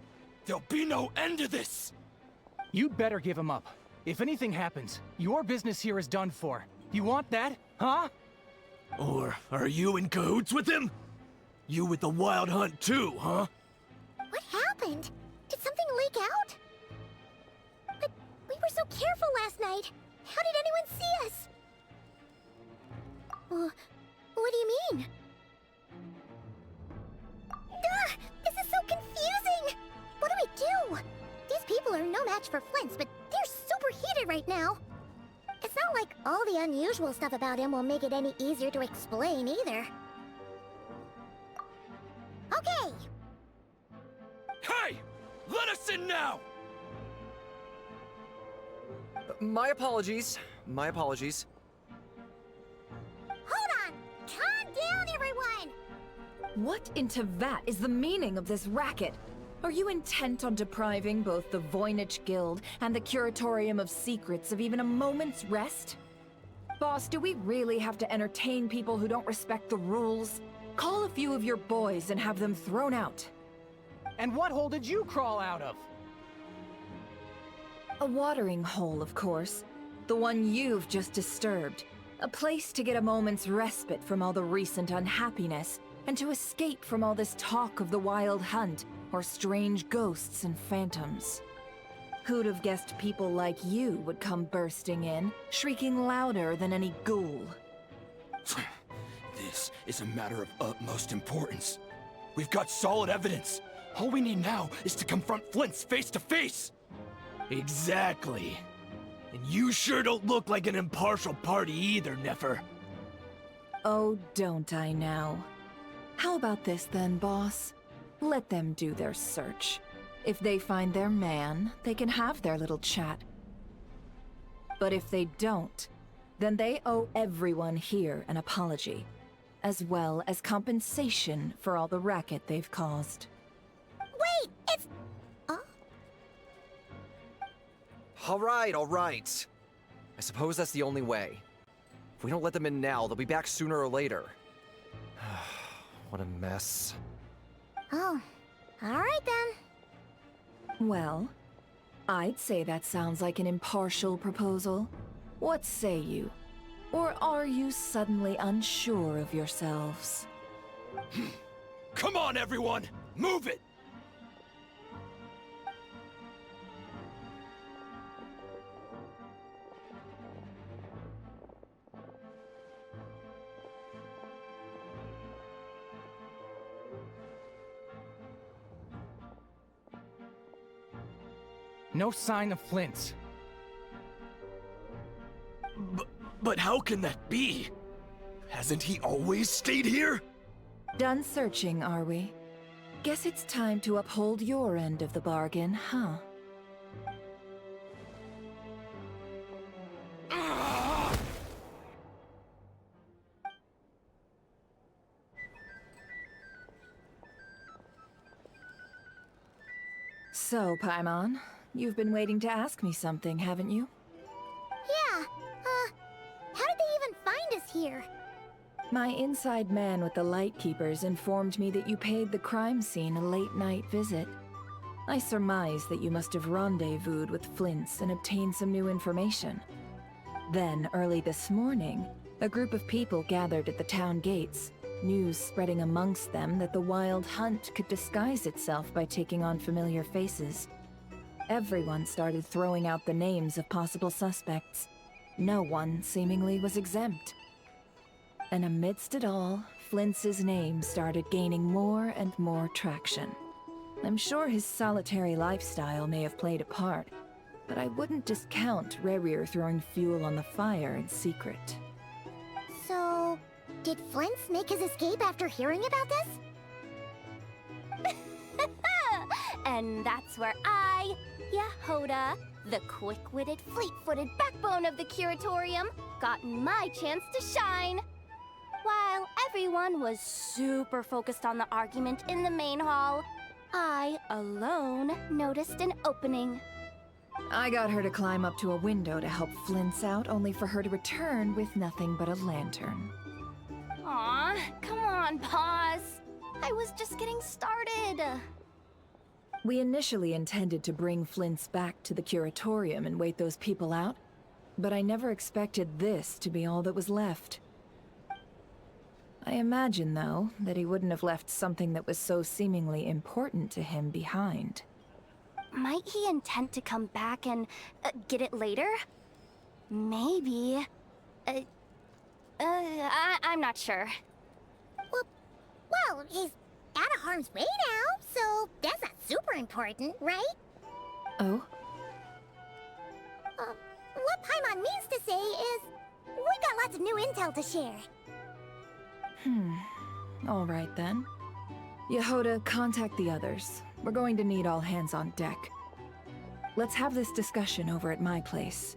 L: there'll be no end to this!
O: You'd better give him up. If anything happens, your business here is done for. You want that, huh?
L: Or are you in cahoots with him? You with the Wild Hunt too, huh?
A: What happened? Did something leak out? But we were so careful last night. How did anyone see us? What do you mean? are no match for Flint's, but they're super heated right now. It's not like all the unusual stuff about him will make it any easier to explain either. Okay!
L: Hey! Let us in now!
N: My apologies. My apologies.
A: Hold on! Calm down, everyone!
H: What in Tevat is the meaning of this racket? Are you intent on depriving both the Voynich Guild and the Curatorium of Secrets of even a moment's rest? Boss, do we really have to entertain people who don't respect the rules? Call a few of your boys and have them thrown out.
O: And what hole did you crawl out of?
H: A watering hole, of course. The one you've just disturbed. A place to get a moment's respite from all the recent unhappiness, and to escape from all this talk of the Wild Hunt, or strange ghosts and phantoms. Who'd have guessed people like you would come bursting in, shrieking louder than any ghoul?
L: This is a matter of utmost importance. We've got solid evidence. All we need now is to confront Flint's face to face.
P: Exactly. And you sure don't look like an impartial party either, Nefer.
H: Oh, don't I now? How about this then, boss? Let them do their search. If they find their man, they can have their little chat. But if they don't, then they owe everyone here an apology, as well as compensation for all the racket they've caused.
A: Wait, it's...
N: All right. I suppose that's the only way. If we don't let them in now, they'll be back sooner or later. What a mess.
A: Oh, alright then.
H: Well, I'd say that sounds like an impartial proposal. What say you? Or are you suddenly unsure of yourselves?
L: Come on, everyone! Move it!
O: No sign of Flint's.
P: But how can that be? Hasn't he always stayed here?
H: Done searching, are we? Guess it's time to uphold your end of the bargain, huh? So, Paimon, you've been waiting to ask me something, haven't you?
A: Yeah, how did they even find us here?
H: My inside man with the Lightkeepers informed me that you paid the crime scene a late-night visit. I surmise that you must have rendezvoused with Flint's and obtained some new information. Then, early this morning, a group of people gathered at the town gates, news spreading amongst them that the Wild Hunt could disguise itself by taking on familiar faces. Everyone started throwing out the names of possible suspects. No one, seemingly, was exempt. And amidst it all, Flint's name started gaining more and more traction. I'm sure his solitary lifestyle may have played a part, but I wouldn't discount Rerir throwing fuel on the fire in secret.
A: So, did Flint's make his escape after hearing about this?
D: And that's where I, Yehoda, the quick-witted, fleet-footed backbone of the Curatorium, got my chance to shine. While everyone was super focused on the argument in the main hall, I, alone, noticed an opening.
H: I got her to climb up to a window to help Flint's out, only for her to return with nothing but a lantern.
D: Aw, come on, Pause. I was just getting started.
H: We initially intended to bring Flint's back to the Curatorium and wait those people out, but I never expected this to be all that was left. I imagine, though, that he wouldn't have left something that was so seemingly important to him behind.
D: Might he intend to come back and get it later? Maybe. I'm not sure.
A: Well, he's out of harm's way now, so that's not super important, right?
H: Oh?
A: Paimon means to say is, we got lots of new intel to share.
H: All right then. Yehoda, contact the others. We're going to need all hands on deck. Let's have this discussion over at my place.